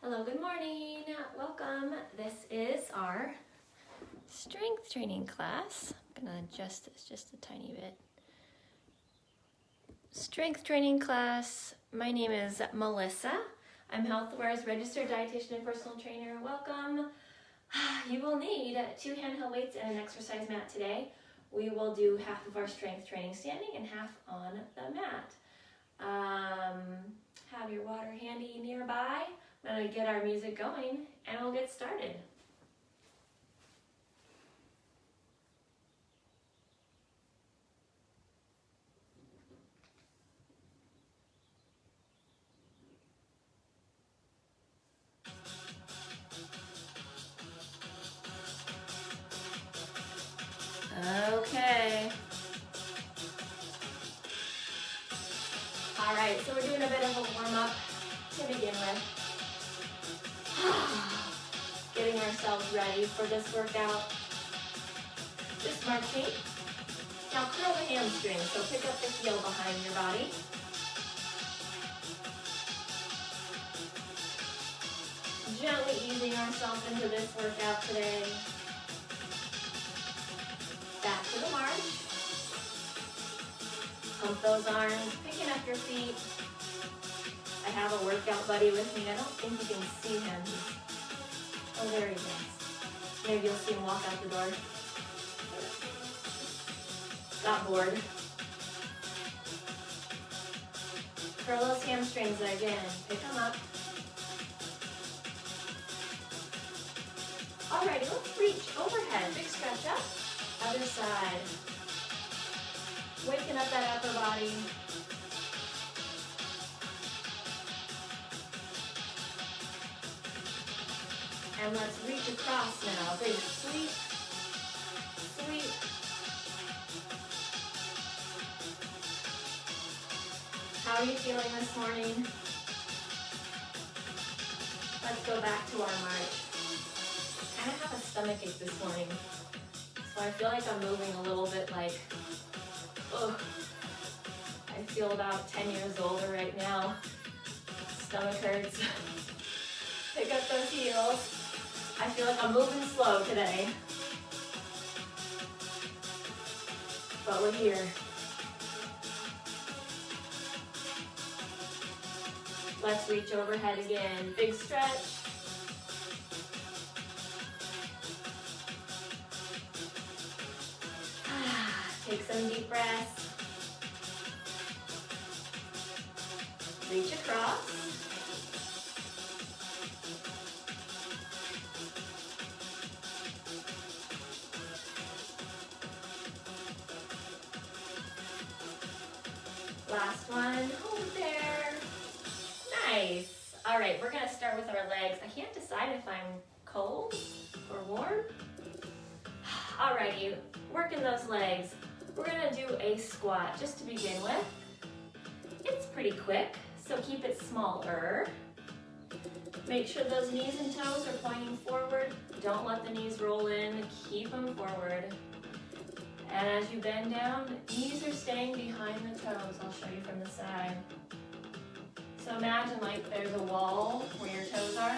Hello, good morning. Welcome. This is our strength training class. I'm gonna adjust this just a tiny bit. Strength training class. My name is Melissa. I'm HealthAware's registered dietitian and personal trainer. Welcome. You will need 2 handheld weights and an exercise mat today. We will do half of our strength training standing and half on the mat. Have your water handy nearby. I'm going to get our music going and we'll get started. Okay. All right, so we're doing a bit of a warm-up to begin with. Getting ourselves ready for this workout. Just marching. Now curl the hamstrings, so pick up the heel behind your body. Gently easing ourselves into this workout today. Back to the march. Pump those arms, picking up your feet. I have a workout buddy with me. I don't think you can see him. Oh, there he is. Maybe you'll see him walk out the door. Got bored. Curl those hamstrings again. Pick them up. Alrighty, let's reach overhead. Big stretch up. Other side. Waking up that upper body. And let's reach across now. Big sweep, sweep. How are you feeling this morning? Let's go back to our march. I kind of have a stomachache this morning, so I feel like I'm moving a little bit like, ugh. I feel about 10 years older right now. Stomach hurts. Pick up those heels. I feel like I'm moving slow today, but we're here. Let's reach overhead again. Big stretch. Take some deep breaths. Reach across. Last one, hold there. Nice. All right, we're gonna start with our legs. I can't decide if I'm cold or warm. Alrighty, working those legs. We're gonna do a squat just to begin with. It's pretty quick, so keep it smaller. Make sure those knees and toes are pointing forward. Don't let the knees roll in, keep them forward. And as you bend down, knees are staying behind the toes. I'll show you from the side. So imagine like there's a wall where your toes are,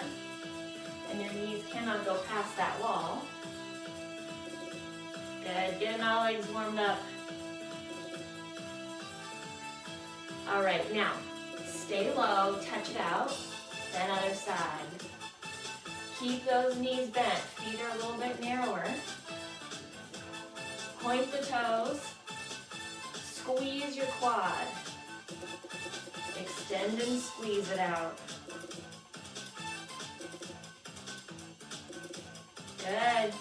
and your knees cannot go past that wall. Good, getting our legs warmed up. All right, now, stay low, touch it out, then other side. Keep those knees bent, feet are a little bit narrower. Point the toes, squeeze your quad. Extend and squeeze it out. Good.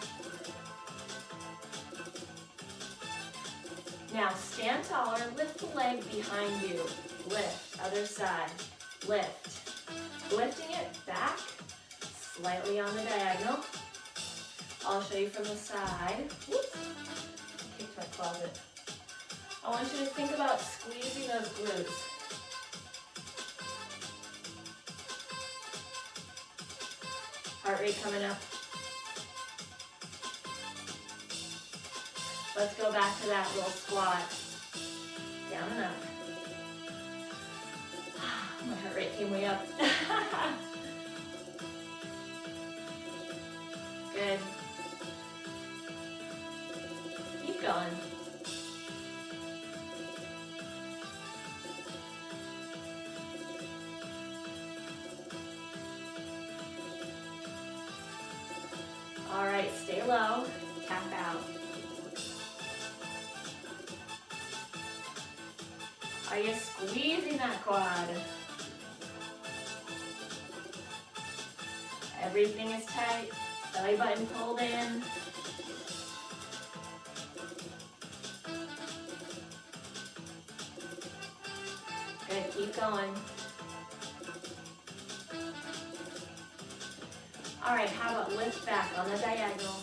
Now stand taller, lift the leg behind you. Lift, other side, lift. Lifting it back, slightly on the diagonal. I'll show you from the side. Whoops. Kicked my closet. I want you to think about squeezing those glutes. Heart rate coming up. Let's go back to that little squat. Down and up. My heart rate came way up. Good. Keep going. All right, stay low, tap out. Are you squeezing that quad? Everything is tight, belly button pulled in. Good, keep going. All right, how about lift back on the diagonal?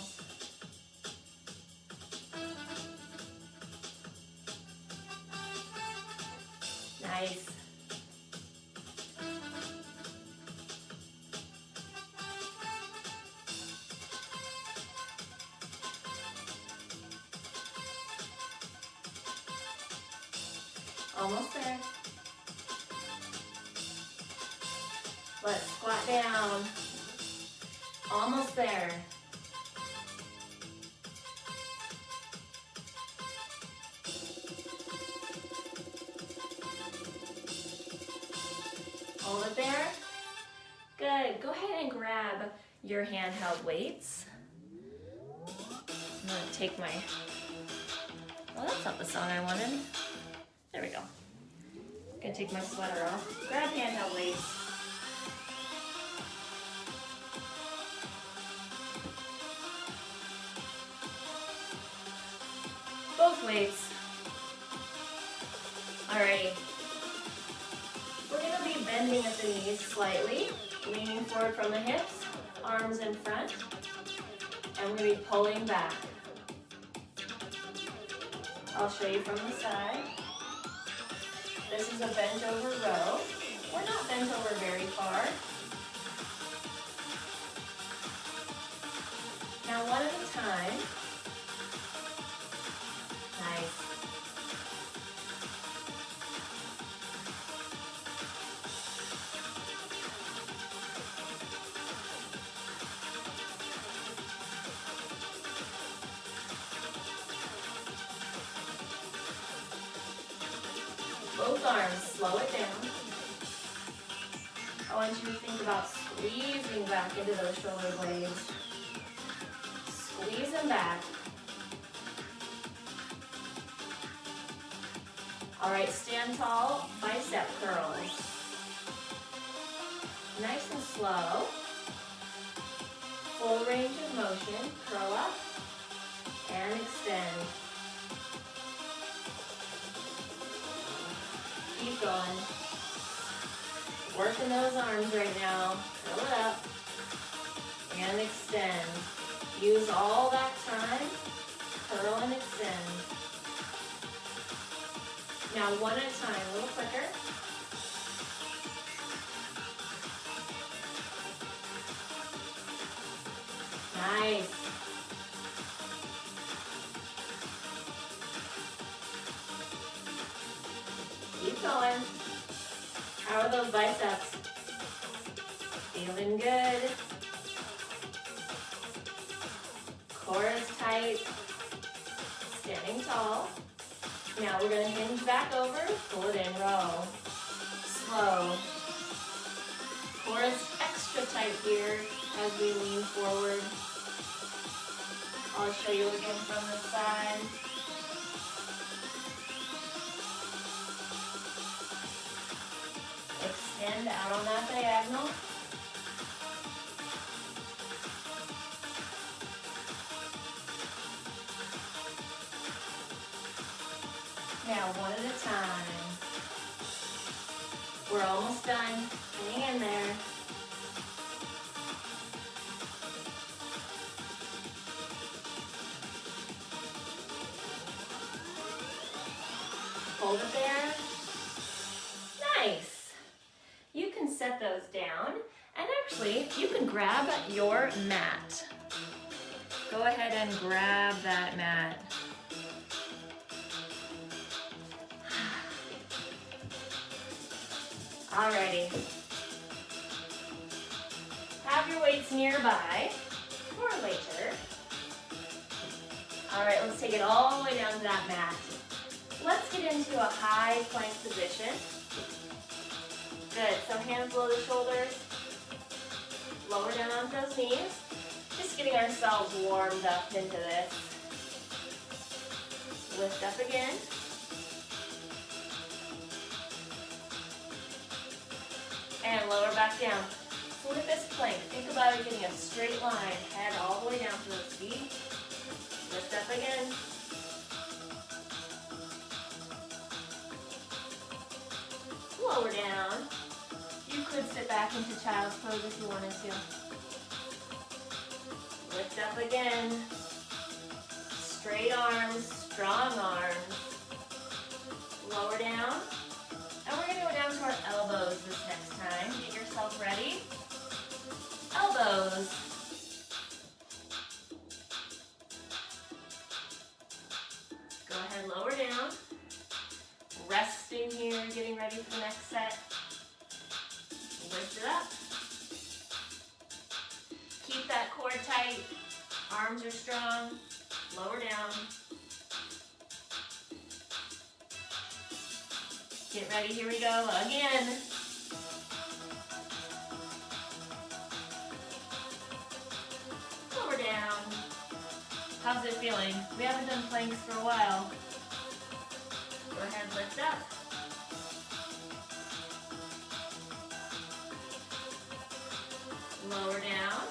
Nice. Almost there. Let's squat down. Almost there. Hold it there. Good. Go ahead and grab your handheld weights. I'm going to take my... Oh, that's not the song I wanted. There we go. I'm going to take my sweater off. Grab handheld weights. Both weights. Alrighty. We're going to be bending at the knees slightly, leaning forward from the hips, arms in front, and we're going to be pulling back. I'll show you from the side. This is a bent over row. We're not bent over very far. Now one at a time. Nice. Both arms, slow it down. I want you to think about squeezing back into those shoulder blades. Squeeze them back. All right, stand tall, bicep curls. Nice and slow. Full range of motion, curl up and extend. Keep going. Working those arms right now. Curl it up and extend. Use all that time. Curl and extend. Now one at a time, a little quicker. Nice. Keep going. How are those biceps? Feeling good. Core is tight. Standing tall. Now we're going to hinge back over, pull it in, row. Slow. Core is extra tight here as we lean forward. I'll show you again from the side. Extend out on that diagonal. Now, one at a time. We're almost done. Hang in there. Hold it there. Nice. You can set those down, and actually, you can grab your mat. Go ahead and grab that mat. Alrighty. Have your weights nearby. For or later. All right, let's take it all the way down to that mat. Let's get into a high plank position. Good, so hands below the shoulders, lower down onto those knees. Just getting ourselves warmed up into this. Lift up again. And lower back down. So with this plank, think about it getting a straight line, head all the way down to those feet. Lift up again. Lower down. You could sit back into child's pose if you wanted to. Lift up again. Straight arms, strong arms. Lower down. And we're going to go down to our elbows this next time. Get yourself ready. Elbows. Go ahead, lower down. Resting here, getting ready for the next set. Lift it up. Keep that core tight. Arms are strong. Lower down. Get ready, here we go again. Lower down. How's it feeling? We haven't done planks for a while. Go ahead, lift up. Lower down.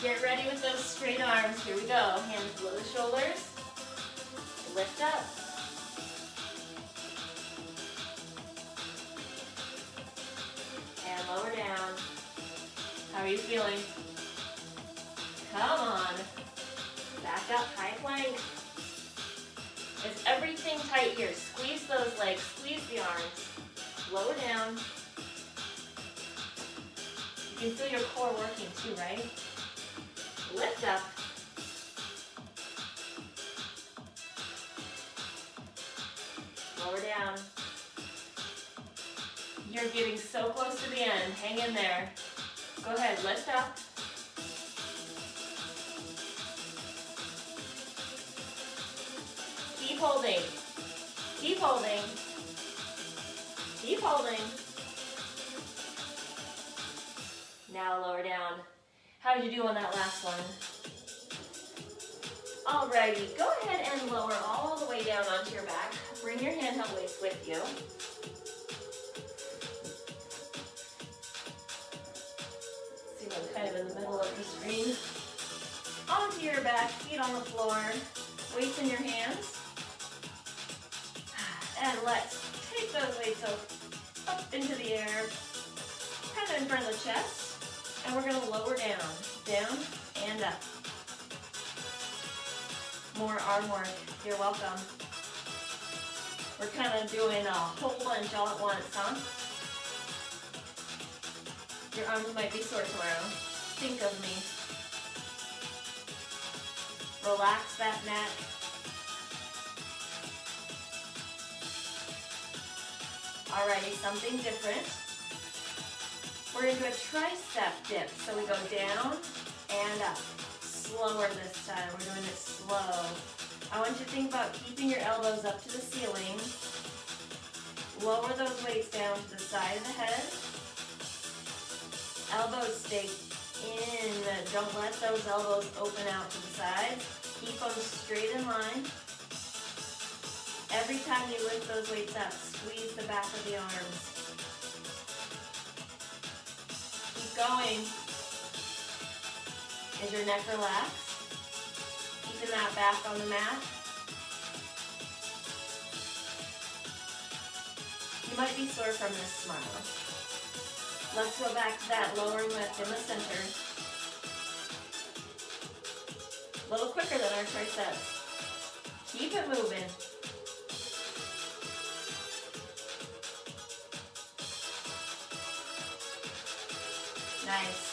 Get ready with those straight arms. Here we go. Hands below the shoulders. Lift up. And lower down. How are you feeling? Come on. Back up, high plank. Is everything tight here? Squeeze those legs, squeeze the arms. Lower down. You can feel your core working too, right? Lift up. Lower down. You're getting so close to the end. Hang in there. Go ahead, lift up. Keep holding. Keep holding. Keep holding. Now lower down. How did you do on that last one? Alrighty, go ahead and lower all the way down onto your back. Bring your handheld weights with you. See, I'm kind of in the middle of the screen. Onto your back, feet on the floor, weights in your hands. And let's take those weights up into the air, kind of in front of the chest. And we're going to lower down and up. More arm work. You're welcome. We're kind of doing a whole bunch all at once, huh? Your arms might be sore tomorrow. Think of me. Relax that neck. Alrighty, something different. We're going to do a tricep dip. So we go down and up. Slower this time. We're doing it slow. I want you to think about keeping your elbows up to the ceiling. Lower those weights down to the side of the head. Elbows stay in. Don't let those elbows open out to the side. Keep them straight in line. Every time you lift those weights up, squeeze the back of the arms. Keep going. Is your neck relaxed? Keeping that back on the mat. You might be sore from this smile. Let's go back to that lowering lift in the center. A little quicker than our triceps. Keep it moving. Nice.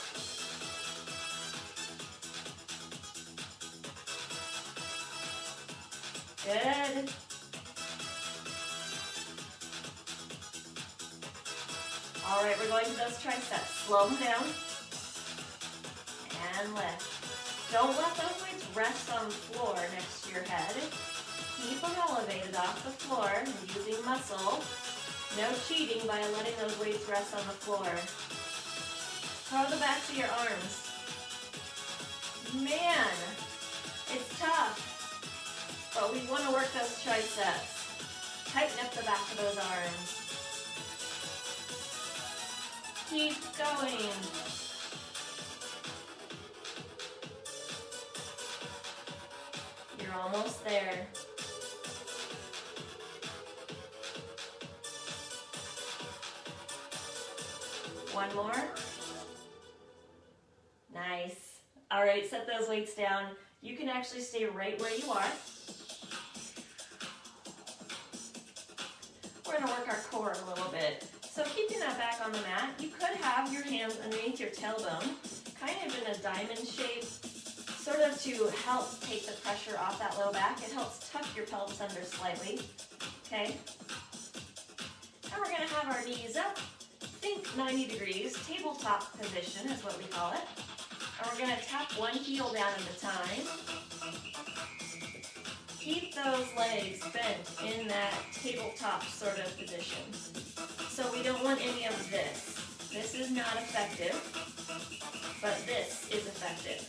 Good. All right, we're going to those triceps. Slow them down. And lift. Don't let those weights rest on the floor next to your head. Keep them elevated off the floor using muscle. No cheating by letting those weights rest on the floor. Throw the backs of your arms. Man, it's tough, but we want to work those triceps. Tighten up the back of those arms. Keep going. You're almost there. One more. Nice. All right, set those weights down. You can actually stay right where you are. We're gonna work our core a little bit. So keeping that back on the mat, you could have your hands underneath your tailbone, kind of in a diamond shape, sort of to help take the pressure off that low back. It helps tuck your pelvis under slightly, okay? And we're gonna have our knees up. Think 90 degrees, tabletop position is what we call it. And we're gonna tap one heel down at a time. Keep those legs bent in that tabletop sort of position. So we don't want any of this. This is not effective, but this is effective.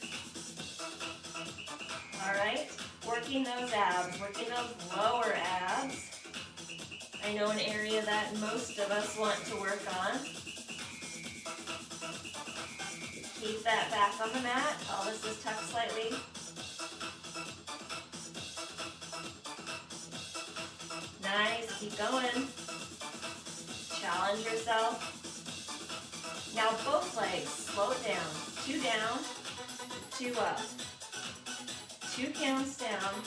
All right, working those abs, working those lower abs. I know an area that most of us want to work on. Keep that back on the mat. Pelvis is tucked slightly. Nice, keep going. Challenge yourself. Now both legs, slow it down. 2 down, 2 up. 2 counts down.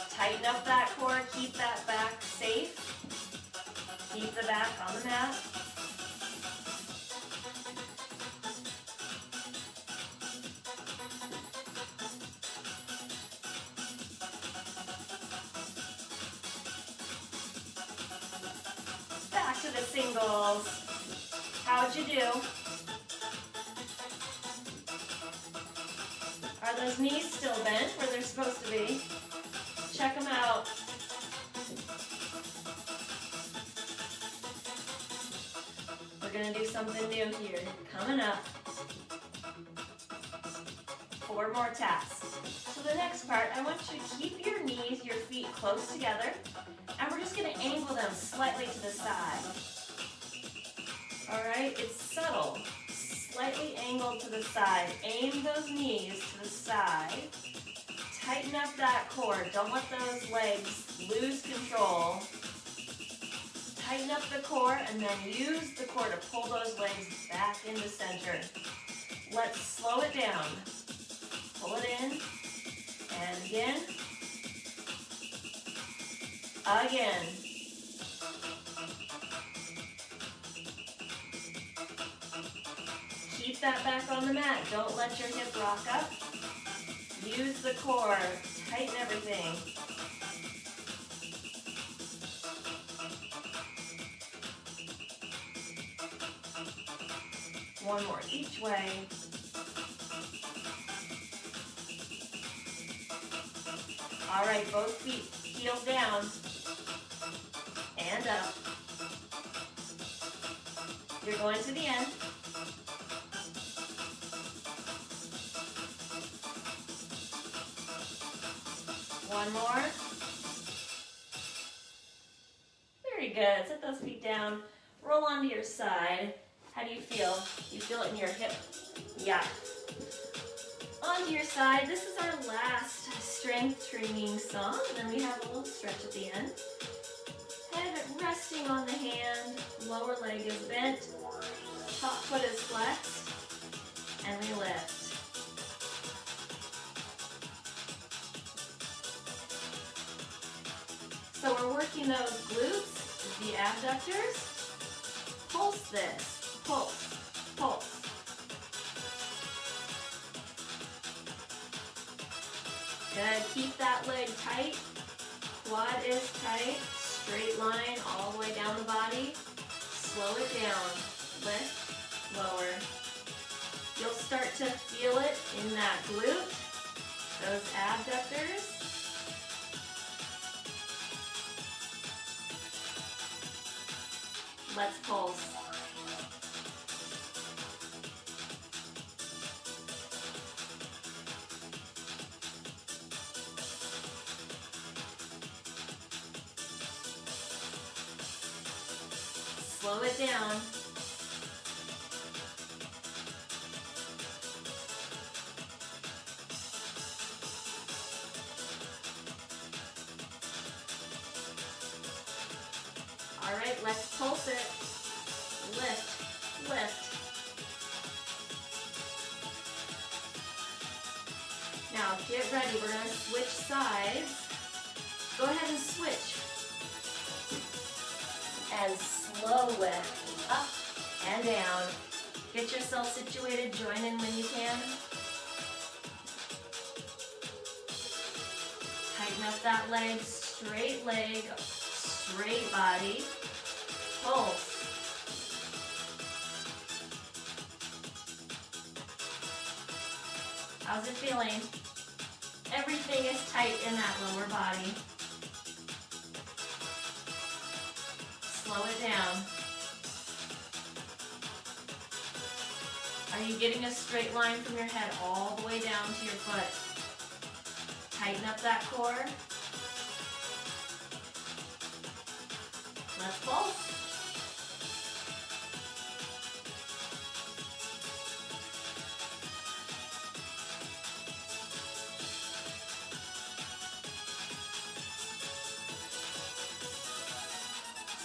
Tighten up that core, keep that back safe. Keep the back on the mat. Back to the singles. How'd you do? Are those knees still bent where they're supposed to be? Check them out. We're gonna do something new here. Coming up. 4 more taps. So the next part, I want you to keep your knees, your feet close together, and we're just gonna angle them slightly to the side. All right, it's subtle. Slightly angled to the side. Aim those knees to the side. Tighten up that core. Don't let those legs lose control. Tighten up the core and then use the core to pull those legs back into center. Let's slow it down. Pull it in. And again. Again. Keep that back on the mat. Don't let your hip rock up. Use the core. Tighten everything. One more each way. All right, both feet heels down and up. You're going to the end. One more. Very good. Set those feet down. Roll onto your side. How do you feel? You feel it in your hip? Yeah. Onto your side. This is our last strength training song. And then we have a little stretch at the end. Head resting on the hand. Lower leg is bent. Top foot is flexed. And we lift. So we're working those glutes, the abductors. Pulse this, pulse, pulse. Good, keep that leg tight. Quad is tight, straight line all the way down the body. Slow it down, lift, lower. You'll start to feel it in that glute, those abductors. Let's pulse. Slow it down. All right, let's pulse it. Lift, lift. Now get ready, we're gonna switch sides. Go ahead and switch. And slow lift, up and down. Get yourself situated, join in when you can. Tighten up that leg, straight body. Pulse. How's it feeling? Everything is tight in that lower body. Slow it down. Are you getting a straight line from your head all the way down to your foot? Tighten up that core. Let's pulse.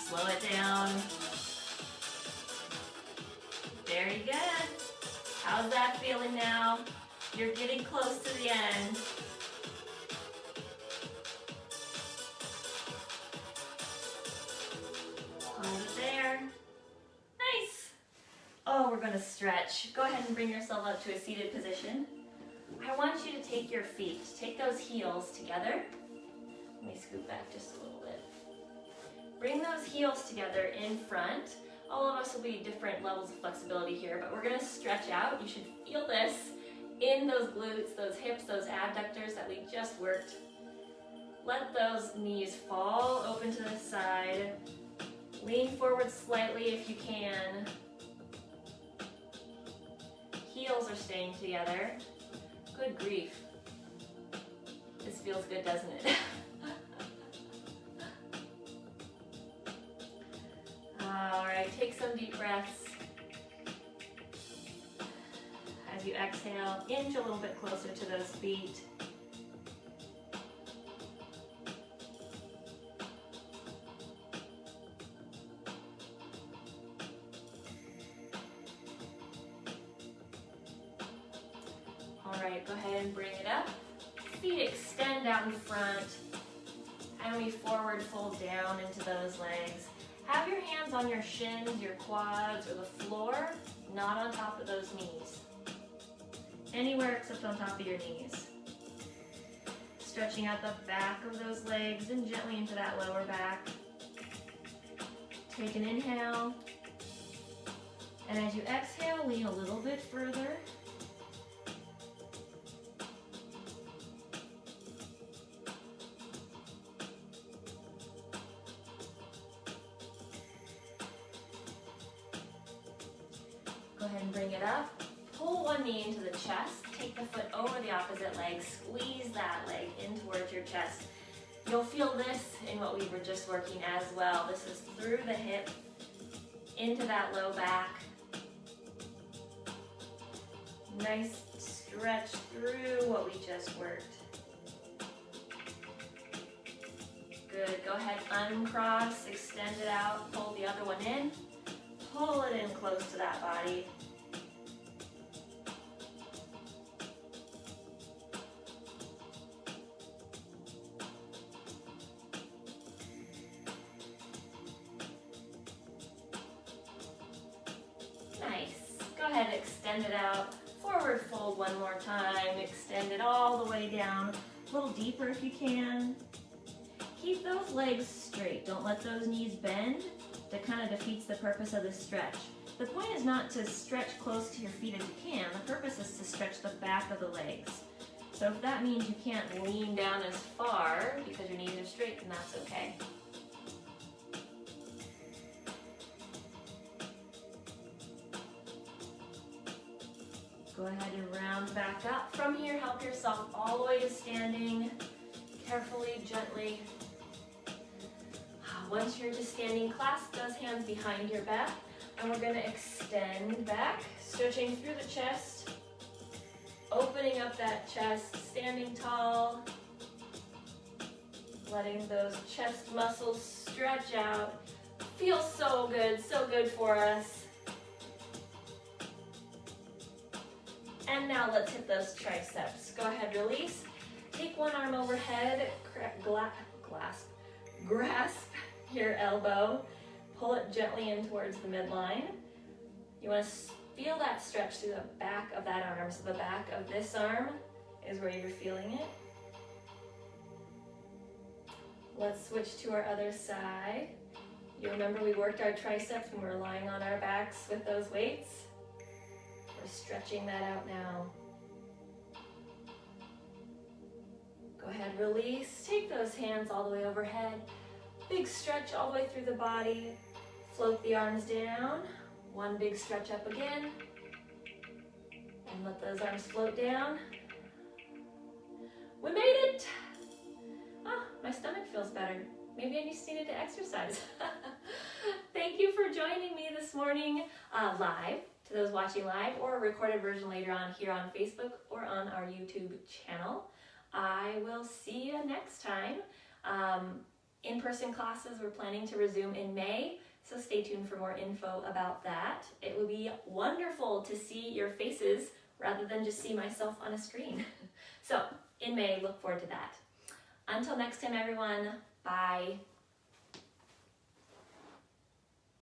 Slow it down. Very good. How's that feeling now? You're getting close to the end. Hold it there. Nice. Oh, we're going to stretch. Go ahead and bring yourself up to a seated position. I want you to take your feet, take those heels together. Let me scoot back just a little bit. Bring those heels together in front. All of us will be different levels of flexibility here, but we're gonna stretch out. You should feel this in those glutes, those hips, those abductors that we just worked. Let those knees fall open to the side. Lean forward slightly if you can. Heels are staying together. Good grief. This feels good, doesn't it? All right, take some deep breaths. As you exhale, inch a little bit closer to those feet. All right, go ahead and bring it up. Feet extend out in front, and we forward fold down into those legs. Have your hands on your shins, your quads, or the floor, not on top of those knees. Anywhere except on top of your knees. Stretching out the back of those legs and gently into that lower back. Take an inhale. And as you exhale, lean a little bit further. Go ahead and bring it up. Pull one knee into the chest. Take the foot over the opposite leg. Squeeze that leg in towards your chest. You'll feel this in what we were just working as well. This is through the hip, into that low back. Nice stretch through what we just worked. Good. Go ahead, uncross, extend it out, pull the other one in. Pull it in close to that body. Nice. Go ahead, extend it out. Forward fold one more time. Extend it all the way down. A little deeper if you can. Keep those legs straight. Don't let those knees bend. That kind of defeats the purpose of this stretch. The point is not to stretch close to your feet as you can. The purpose is to stretch the back of the legs. So if that means you can't lean down as far because your knees are straight, then that's okay. Go ahead and round back up. From here, help yourself all the way to standing. Carefully, gently. Once you're to standing, clasp those hands behind your back. And we're going to extend back, stretching through the chest, opening up that chest, standing tall, letting those chest muscles stretch out. Feels so good for us. And now let's hit those triceps. Go ahead, release. Take one arm overhead, grasp your elbow. Pull it gently in towards the midline. You want to feel that stretch through the back of that arm. So the back of this arm is where you're feeling it. Let's switch to our other side. You remember we worked our triceps when we were lying on our backs with those weights? We're stretching that out now. Go ahead, release. Take those hands all the way overhead. Big stretch all the way through the body. Float the arms down. One big stretch up again. And let those arms float down. We made it! Oh, my stomach feels better. Maybe I just needed to exercise. Thank you for joining me this morning live, to those watching live, or a recorded version later on here on Facebook or on our YouTube channel. I will see you next time. In-person classes we're planning to resume in May, so stay tuned for more info about that. It will be wonderful to see your faces rather than just see myself on a screen. So in May, look forward to that. Until next time, everyone, bye.